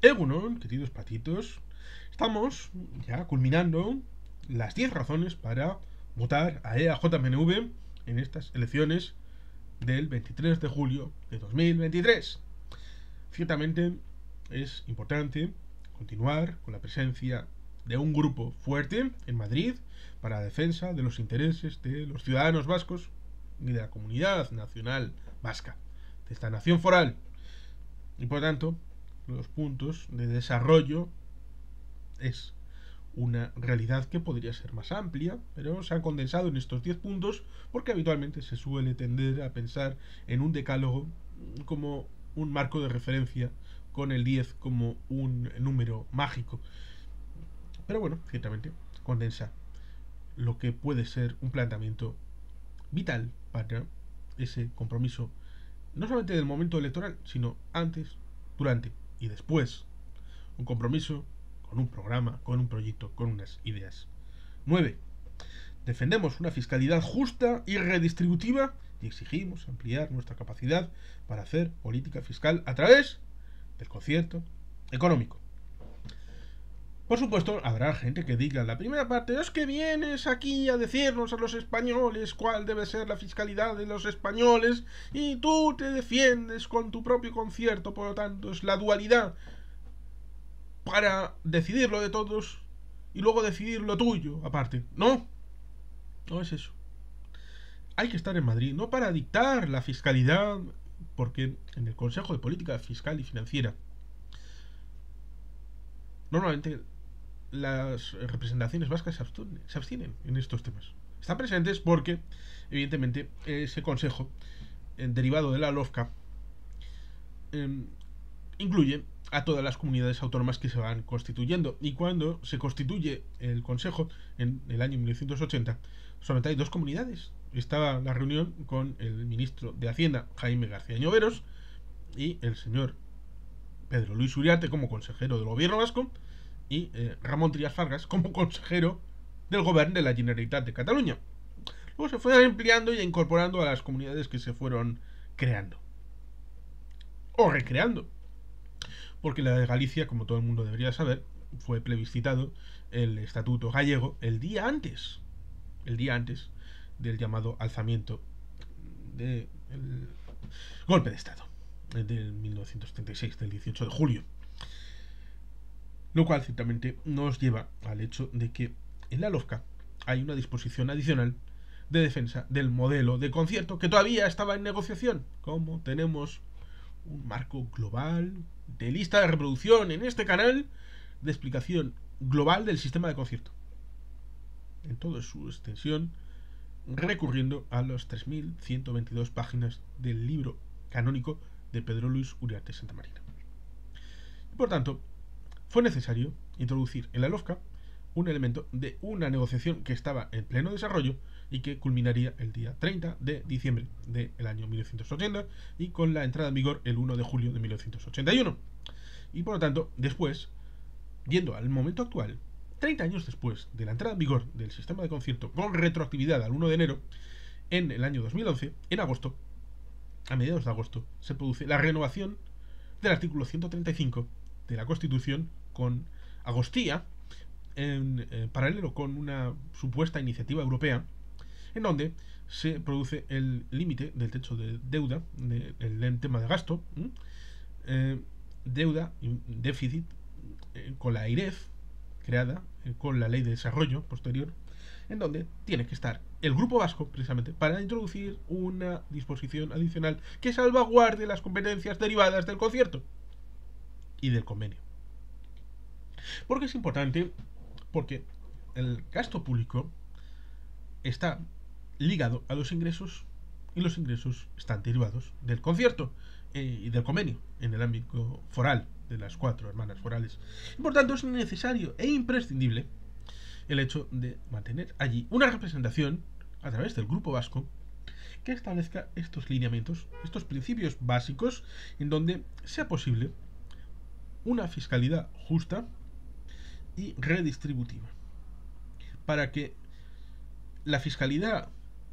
Egunon, queridos patitos, estamos ya culminando las 10 razones para votar a EAJMNV en estas elecciones del 23 de julio de 2023. Ciertamente es importante continuar con la presencia de un grupo fuerte en Madrid para la defensa de los intereses de los ciudadanos vascos y de la comunidad nacional vasca, de esta nación foral. Y por tanto, los puntos de desarrollo es una realidad que podría ser más amplia, pero se han condensado en estos 10 puntos porque habitualmente se suele tender a pensar en un decálogo como un marco de referencia, con el 10 como un número mágico. Pero bueno, ciertamente condensa lo que puede ser un planteamiento vital para ese compromiso, no solamente del momento electoral, sino antes, durante y después. Un compromiso con un programa, con un proyecto, con unas ideas. 9. Defendemos una fiscalidad justa y redistributiva y exigimos ampliar nuestra capacidad para hacer política fiscal a través del concierto económico. Por supuesto, habrá gente que diga en la primera parte: es que vienes aquí a decirnos a los españoles cuál debe ser la fiscalidad de los españoles y tú te defiendes con tu propio concierto, por lo tanto es la dualidad para decidir lo de todos y luego decidir lo tuyo aparte. No, no es eso. Hay que estar en Madrid no para dictar la fiscalidad, porque en el Consejo de Política Fiscal y Financiera normalmente las representaciones vascas se abstienen en estos temas. Están presentes porque, evidentemente, ese consejo, derivado de la LOFCA, incluye a todas las comunidades autónomas que se van constituyendo. Y cuando se constituye el consejo, en el año 1980, solamente hay 2 comunidades. Estaba la reunión con el ministro de Hacienda, Jaime García Lloveros, y el señor Pedro Luis Uriarte como consejero del gobierno vasco, y Ramón Trias Fargas como consejero del gobierno de la Generalitat de Cataluña. Luego se fue ampliando y incorporando a las comunidades que se fueron creando o recreando, porque la de Galicia, como todo el mundo debería saber, fue plebiscitado el estatuto gallego el día antes del llamado alzamiento del golpe de estado del 1936, del 18 de julio. Lo cual ciertamente nos lleva al hecho de que en la LOFCA hay una disposición adicional de defensa del modelo de concierto que todavía estaba en negociación. Como tenemos un marco global de lista de reproducción en este canal de explicación global del sistema de concierto en toda su extensión, recurriendo a las 3.122 páginas del libro canónico de Pedro Luis Uriarte Santamarina. Y por tanto, fue necesario introducir en la LOFCA un elemento de una negociación que estaba en pleno desarrollo y que culminaría el día 30 de diciembre del año 1980 y con la entrada en vigor el 1 de julio de 1981. Y por lo tanto, después, yendo al momento actual, 30 años después de la entrada en vigor del sistema de concierto con retroactividad al 1 de enero, en el año 2011, en agosto, a mediados de agosto, se produce la renovación del artículo 135 de la Constitución con agostía, en paralelo con una supuesta iniciativa europea, en donde se produce el límite del techo de deuda, el tema de gasto, deuda, déficit, con la AIREF, creada con la Ley de Desarrollo posterior, en donde tiene que estar el Grupo Vasco, precisamente, para introducir una disposición adicional que salvaguarde las competencias derivadas del concierto y del convenio. ¿Por qué es importante? Porque el gasto público está ligado a los ingresos y los ingresos están derivados del concierto y del convenio en el ámbito foral de las 4 hermanas forales. Y por tanto es necesario e imprescindible el hecho de mantener allí una representación a través del Grupo Vasco que establezca estos lineamientos, estos principios básicos, en donde sea posible una fiscalidad justa y redistributiva, para que la fiscalidad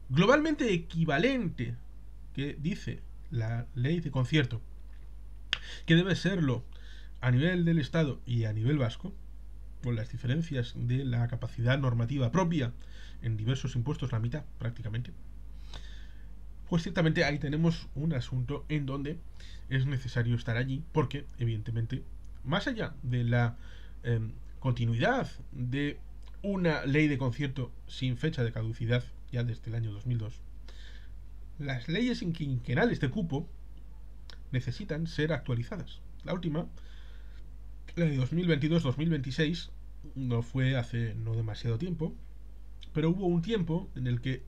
globalmente equivalente que dice la ley de concierto, que debe serlo a nivel del Estado y a nivel vasco, con las diferencias de la capacidad normativa propia en diversos impuestos, la mitad prácticamente, pues ciertamente ahí tenemos un asunto en donde es necesario estar allí, porque evidentemente, más allá de la continuidad de una ley de concierto sin fecha de caducidad ya desde el año 2002, las leyes quinquenales de cupo necesitan ser actualizadas. La última, la de 2022-2026, no fue hace no demasiado tiempo, pero hubo un tiempo en el que,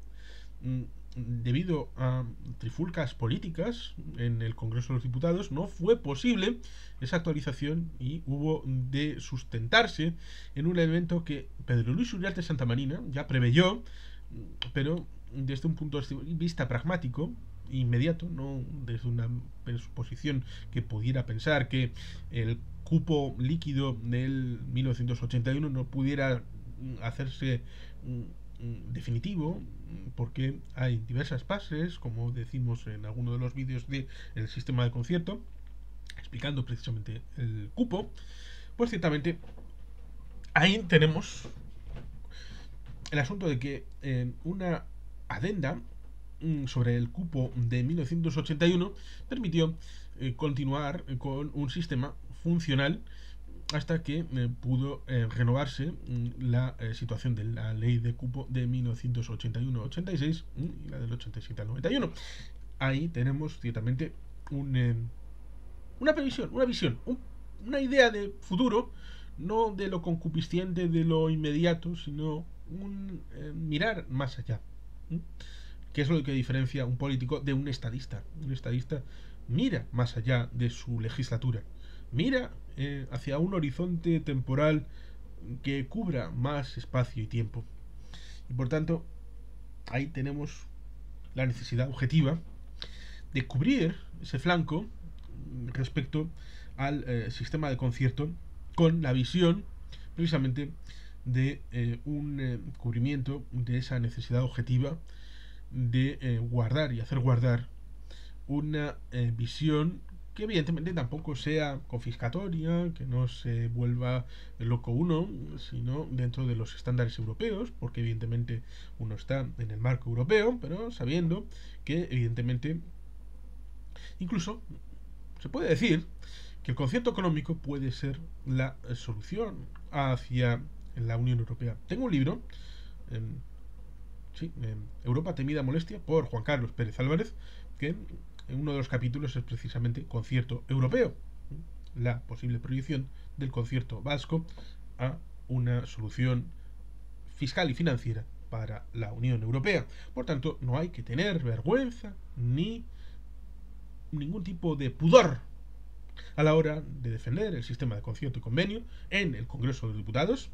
debido a trifulcas políticas en el Congreso de los Diputados, no fue posible esa actualización y hubo de sustentarse en un elemento que Pedro Luis Uriarte Santamarina ya preveyó, pero desde un punto de vista pragmático, inmediato, no desde una posición que pudiera pensar que el cupo líquido del 1981 no pudiera hacerse definitivo, porque hay diversas fases, como decimos en alguno de los vídeos del sistema de concierto, explicando precisamente el cupo. Pues ciertamente ahí tenemos el asunto de que una adenda sobre el cupo de 1981 permitió continuar con un sistema funcional hasta que pudo renovarse la situación de la ley de cupo de 1981-86 y la del 87 al 91. Ahí tenemos ciertamente una previsión, una visión, una idea de futuro, no de lo concupisciente, de lo inmediato, sino un mirar más allá. ¿Qué es lo que diferencia un político de un estadista? Un estadista mira más allá de su legislatura, mira hacia un horizonte temporal que cubra más espacio y tiempo. Y por tanto, ahí tenemos la necesidad objetiva de cubrir ese flanco respecto al sistema de concierto con la visión precisamente de un cubrimiento de esa necesidad objetiva de guardar y hacer guardar una visión que evidentemente tampoco sea confiscatoria, que no se vuelva loco uno, sino dentro de los estándares europeos, porque evidentemente uno está en el marco europeo, pero sabiendo que evidentemente incluso se puede decir que el concierto económico puede ser la solución hacia la Unión Europea. Tengo un libro, Europa temida molestia, por Juan Carlos Pérez Álvarez, que en uno de los capítulos es precisamente concierto europeo, la posible proyección del concierto vasco a una solución fiscal y financiera para la Unión Europea. Por tanto, no hay que tener vergüenza ni ningún tipo de pudor a la hora de defender el sistema de concierto y convenio en el Congreso de los Diputados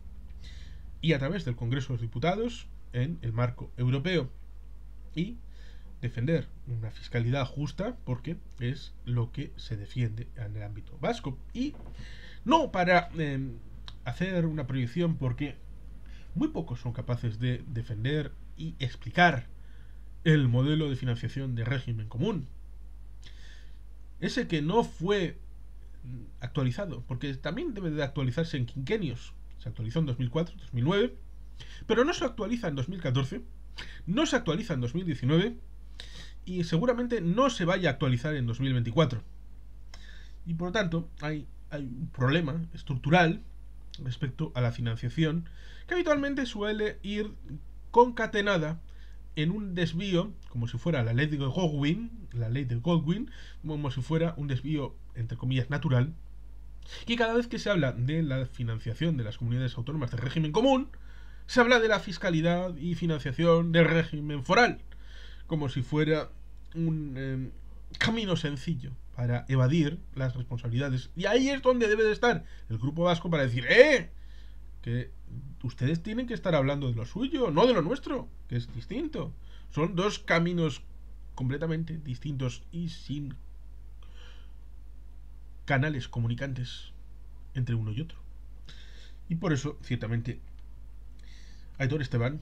y a través del Congreso de los Diputados en el marco europeo, y defender una fiscalidad justa, porque es lo que se defiende en el ámbito vasco, y no para hacer una proyección, porque muy pocos son capaces de defender y explicar el modelo de financiación de régimen común, ese que no fue actualizado, porque también debe de actualizarse en quinquenios. Se actualizó en 2004, 2009, pero no se actualiza en 2014, no se actualiza en 2019 y seguramente no se vaya a actualizar en 2024. Y por lo tanto hay un problema estructural respecto a la financiación que habitualmente suele ir concatenada en un desvío, como si fuera la ley de Goldwyn, como si fuera un desvío entre comillas natural, y cada vez que se habla de la financiación de las comunidades autónomas de régimen común, se habla de la fiscalidad y financiación del régimen foral, como si fuera un camino sencillo para evadir las responsabilidades. Y ahí es donde debe de estar el Grupo Vasco para decir, que ustedes tienen que estar hablando de lo suyo, no de lo nuestro, que es distinto. Son dos caminos completamente distintos y sin canales comunicantes entre uno y otro. Y por eso, ciertamente, Aitor Esteban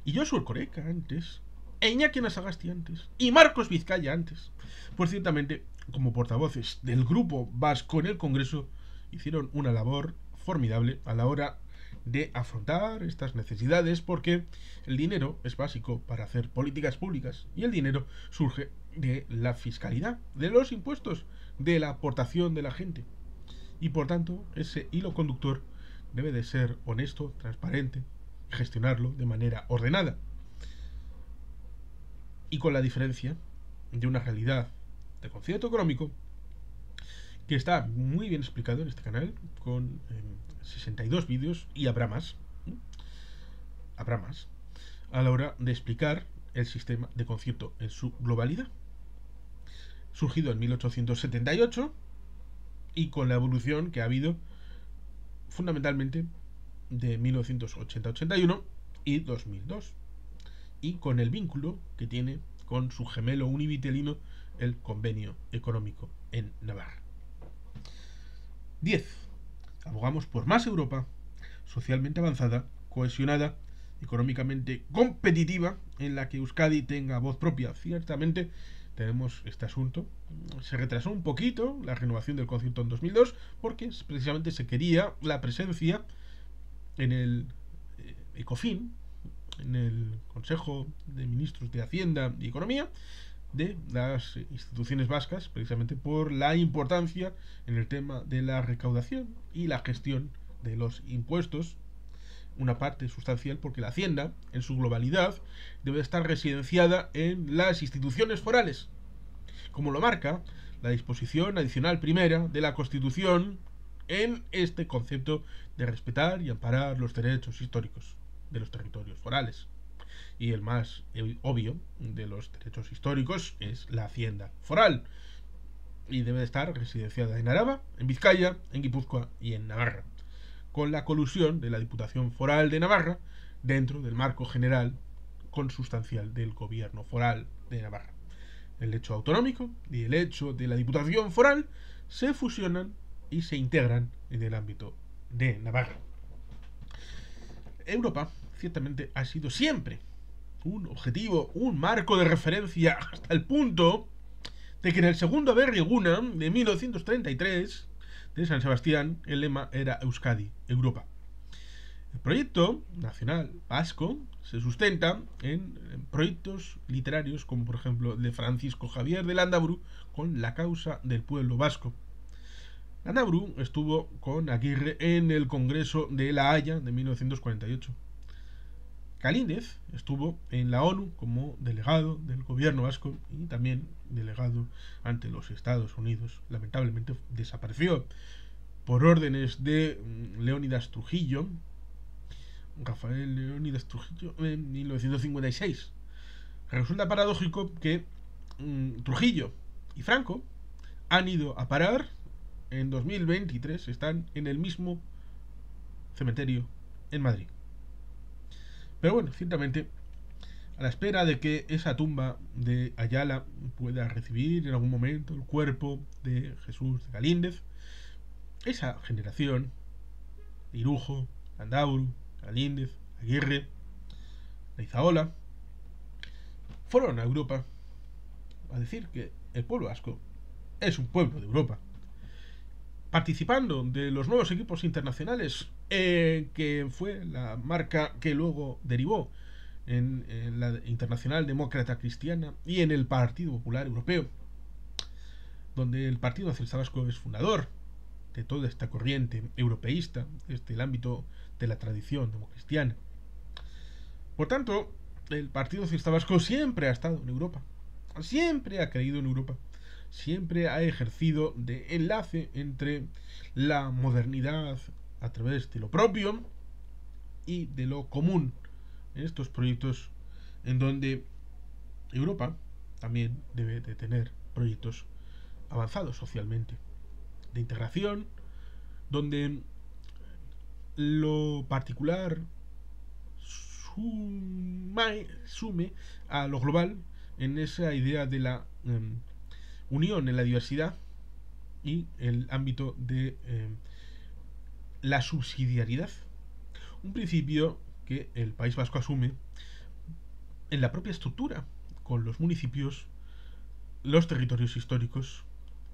y Josu Erkoreka antes, e Iñaki Anasagasti antes, y Marcos Vizcaya antes, pues ciertamente, como portavoces del Grupo Vasco en el Congreso, hicieron una labor formidable a la hora de afrontar estas necesidades, porque el dinero es básico para hacer políticas públicas y el dinero surge de la fiscalidad, de los impuestos, de la aportación de la gente, y por tanto ese hilo conductor debe de ser honesto, transparente, y gestionarlo de manera ordenada, y con la diferencia de una realidad de concierto económico que está muy bien explicado en este canal con 62 vídeos, y habrá más a la hora de explicar el sistema de concierto en su globalidad, surgido en 1878 y con la evolución que ha habido fundamentalmente de 1980-81 y 2002, y con el vínculo que tiene con su gemelo univitelino, el Convenio Económico en Navarra. 10. Abogamos por más Europa, socialmente avanzada, cohesionada, económicamente competitiva, en la que Euskadi tenga voz propia. Ciertamente tenemos este asunto. Se retrasó un poquito la renovación del concierto en 2002 porque precisamente se quería la presencia en el ECOFIN, en el Consejo de Ministros de Hacienda y Economía, de las instituciones vascas, precisamente por la importancia en el tema de la recaudación y la gestión de los impuestos, una parte sustancial, porque la Hacienda en su globalidad debe estar residenciada en las instituciones forales, como lo marca la disposición adicional primera de la Constitución, en este concepto de respetar y amparar los derechos históricos de los territorios forales. Y el más obvio de los derechos históricos es la hacienda foral, y debe de estar residenciada en Araba, en Vizcaya, en Guipúzcoa y en Navarra, con la colusión de la Diputación Foral de Navarra dentro del marco general consustancial del Gobierno Foral de Navarra. El hecho autonómico y el hecho de la Diputación Foral se fusionan y se integran en el ámbito de Navarra. Europa ciertamente ha sido siempre un objetivo, un marco de referencia, hasta el punto de que en el segundo Aberri Eguna de 1933 de San Sebastián el lema era Euskadi, Europa. El proyecto nacional vasco se sustenta en proyectos literarios como por ejemplo el de Francisco Javier de Landaburu con La causa del pueblo vasco. Landaburu estuvo con Aguirre en el Congreso de La Haya de 1948. Galíndez estuvo en la ONU como delegado del gobierno vasco y también delegado ante los Estados Unidos. Lamentablemente desapareció por órdenes de Leónidas Trujillo, Rafael Leónidas Trujillo, en 1956. Resulta paradójico que Trujillo y Franco han ido a parar en 2023, están en el mismo cementerio en Madrid. Pero bueno, ciertamente, a la espera de que esa tumba de Ayala pueda recibir en algún momento el cuerpo de Jesús de Galíndez, esa generación, Irujo, Landaburu, Galíndez, Aguirre, Leizaola, fueron a Europa a decir que el pueblo vasco es un pueblo de Europa, participando de los nuevos equipos internacionales, que fue la marca que luego derivó en la Internacional Demócrata Cristiana y en el Partido Popular Europeo, donde el Partido Nacionalista Vasco es fundador de toda esta corriente europeísta desde el ámbito de la tradición democristiana. Por tanto, el Partido Nacionalista Vasco siempre ha estado en Europa, siempre ha creído en Europa, siempre ha ejercido de enlace entre la modernidad a través de lo propio y de lo común en estos proyectos, en donde Europa también debe de tener proyectos avanzados socialmente, de integración, donde lo particular sume a lo global en esa idea de la unión en la diversidad y el ámbito de la subsidiariedad, un principio que el País Vasco asume en la propia estructura, con los municipios, los territorios históricos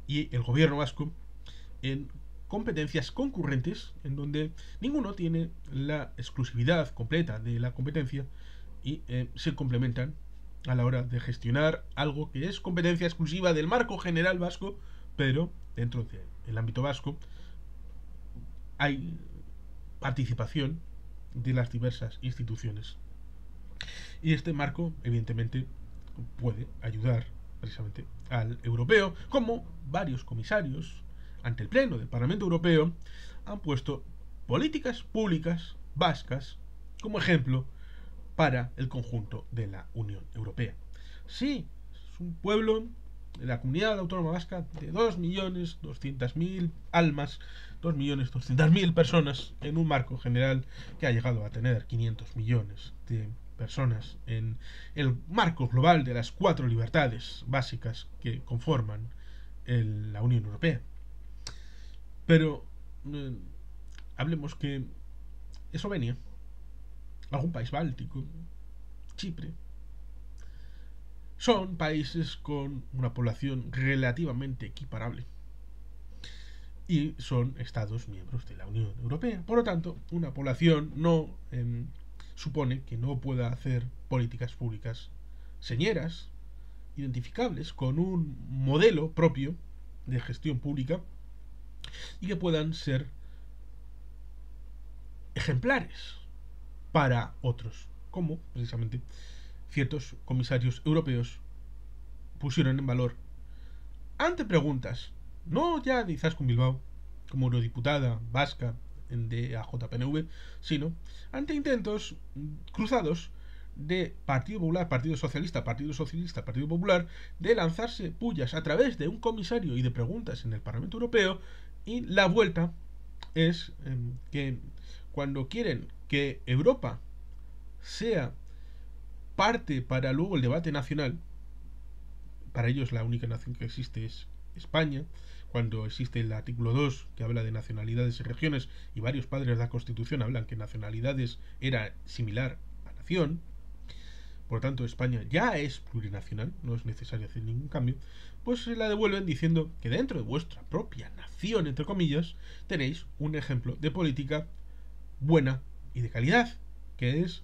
y el gobierno vasco en competencias concurrentes en donde ninguno tiene la exclusividad completa de la competencia y se complementan a la hora de gestionar algo que es competencia exclusiva del marco general vasco, pero dentro del ámbito vasco hay participación de las diversas instituciones. Y este marco, evidentemente, puede ayudar precisamente al europeo, como varios comisarios ante el Pleno del Parlamento Europeo han puesto políticas públicas vascas como ejemplo para el conjunto de la Unión Europea. Sí, es un pueblo de la comunidad autónoma vasca de 2.200.000 almas, 2.200.000 personas en un marco general que ha llegado a tener 500 millones de personas en el marco global de las 4 libertades básicas que conforman la Unión Europea. Pero hablemos que Eslovenia, algún país báltico, Chipre, son países con una población relativamente equiparable y son estados miembros de la Unión Europea. Por lo tanto, una población no supone que no pueda hacer políticas públicas señeras, identificables, con un modelo propio de gestión pública y que puedan ser ejemplares para otros, como precisamente ciertos comisarios europeos pusieron en valor ante preguntas, no ya de Izaskun Bilbao como eurodiputada vasca de AJPNV, sino ante intentos cruzados de Partido Popular, Partido Socialista, Partido Popular, de lanzarse pullas a través de un comisario y de preguntas en el Parlamento Europeo, y la vuelta es que cuando quieren que Europa sea parte para luego el debate nacional, para ellos la única nación que existe es España, cuando existe el artículo 2 que habla de nacionalidades y regiones, y varios padres de la Constitución hablan que nacionalidades era similar a nación, por lo tanto España ya es plurinacional, no es necesario hacer ningún cambio, pues se la devuelven diciendo que dentro de vuestra propia nación, entre comillas, tenéis un ejemplo de política buena y de calidad, que es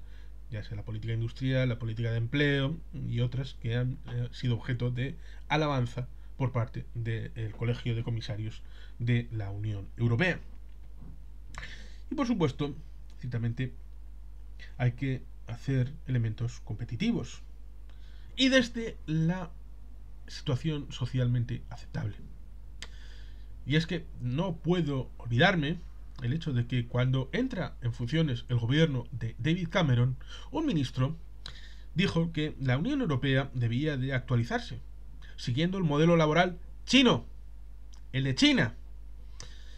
ya sea la política industrial, la política de empleo y otras que han sido objeto de alabanza por parte del Colegio de Comisarios de la Unión Europea. Y por supuesto, ciertamente, hay que hacer elementos competitivos y desde la situación socialmente aceptable. Y es que no puedo olvidarme el hecho de que cuando entra en funciones el gobierno de David Cameron, un ministro dijo que la Unión Europea debía de actualizarse, siguiendo el modelo laboral chino, el de China,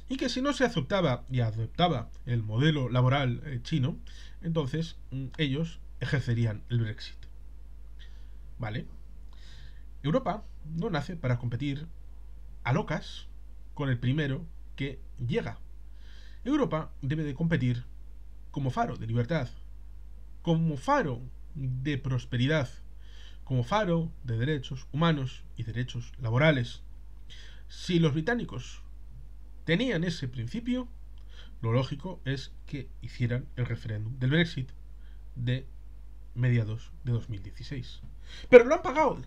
y que si no se aceptaba y adoptaba el modelo laboral chino, entonces ellos ejercerían el Brexit. ¿Vale? Europa no nace para competir a locas con el primero que llega. Europa debe de competir como faro de libertad, como faro de prosperidad, como faro de derechos humanos y derechos laborales. Si los británicos tenían ese principio, lo lógico es que hicieran el referéndum del Brexit de mediados de 2016. Pero lo han pagado.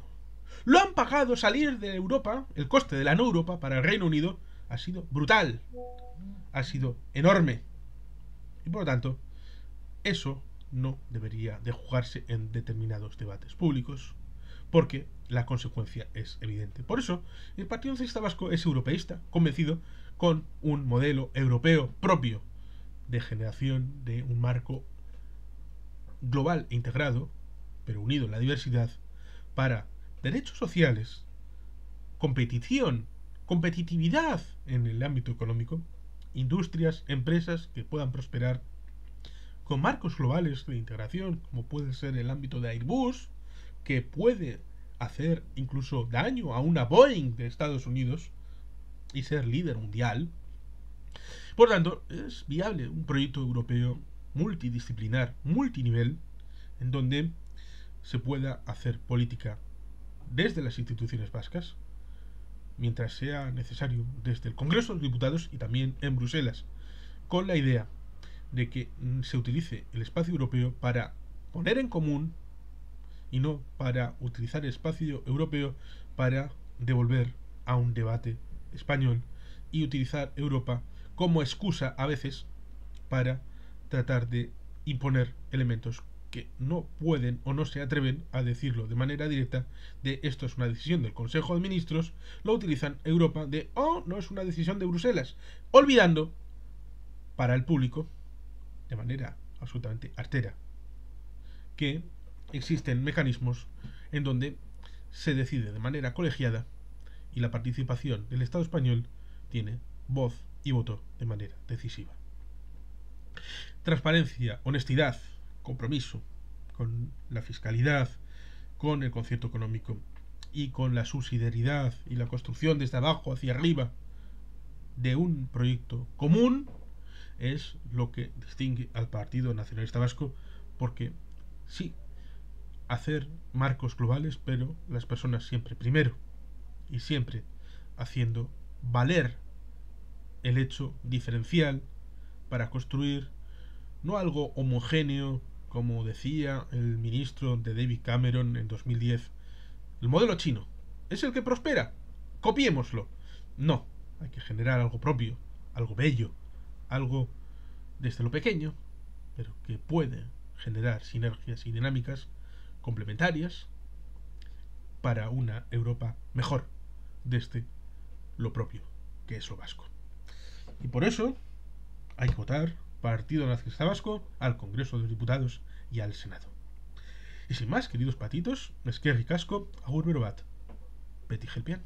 Lo han pagado. Salir de Europa, el coste de la no Europa para el Reino Unido ha sido brutal. Ha sido enorme. Y por lo tanto, eso no debería de jugarse en determinados debates públicos, porque la consecuencia es evidente. Por eso, el Partido Nacionalista Vasco es europeísta, convencido con un modelo europeo propio de generación de un marco global e integrado, pero unido en la diversidad, para derechos sociales, competitividad en el ámbito económico, industrias, empresas que puedan prosperar, con marcos globales de integración, como puede ser el ámbito de Airbus, que puede hacer incluso daño a una Boeing de Estados Unidos y ser líder mundial. Por tanto, es viable un proyecto europeo multidisciplinar, multinivel, en donde se pueda hacer política desde las instituciones vascas, mientras sea necesario, desde el Congreso de los Diputados y también en Bruselas, con la idea de que se utilice el espacio europeo para poner en común y no para utilizar el espacio europeo para devolver a un debate español y utilizar Europa como excusa a veces para tratar de imponer elementos que no pueden o no se atreven a decirlo de manera directa de esto es una decisión del Consejo de Ministros, lo utilizan Europa de no es una decisión de Bruselas, olvidando para el público de manera absolutamente artera que existen mecanismos en donde se decide de manera colegiada y la participación del Estado español tiene voz y voto de manera decisiva. Transparencia, honestidad, compromiso con la fiscalidad, con el concierto económico y con la subsidiariedad y la construcción desde abajo hacia arriba de un proyecto común es lo que distingue al Partido Nacionalista Vasco, porque sí, hacer marcos globales, pero las personas siempre primero y siempre haciendo valer el hecho diferencial para construir no algo homogéneo, como decía el ministro de David Cameron en 2010, el modelo chino es el que prospera, copiémoslo. No, hay que generar algo propio, algo bello, algo desde lo pequeño, pero que puede generar sinergias y dinámicas complementarias para una Europa mejor desde lo propio, que es lo vasco. Y por eso hay que votar Partido Nacionalista Vasco al Congreso de los Diputados y al Senado. Y sin más, queridos patitos, eskerrik asko, agur bero bat, beti jelpian.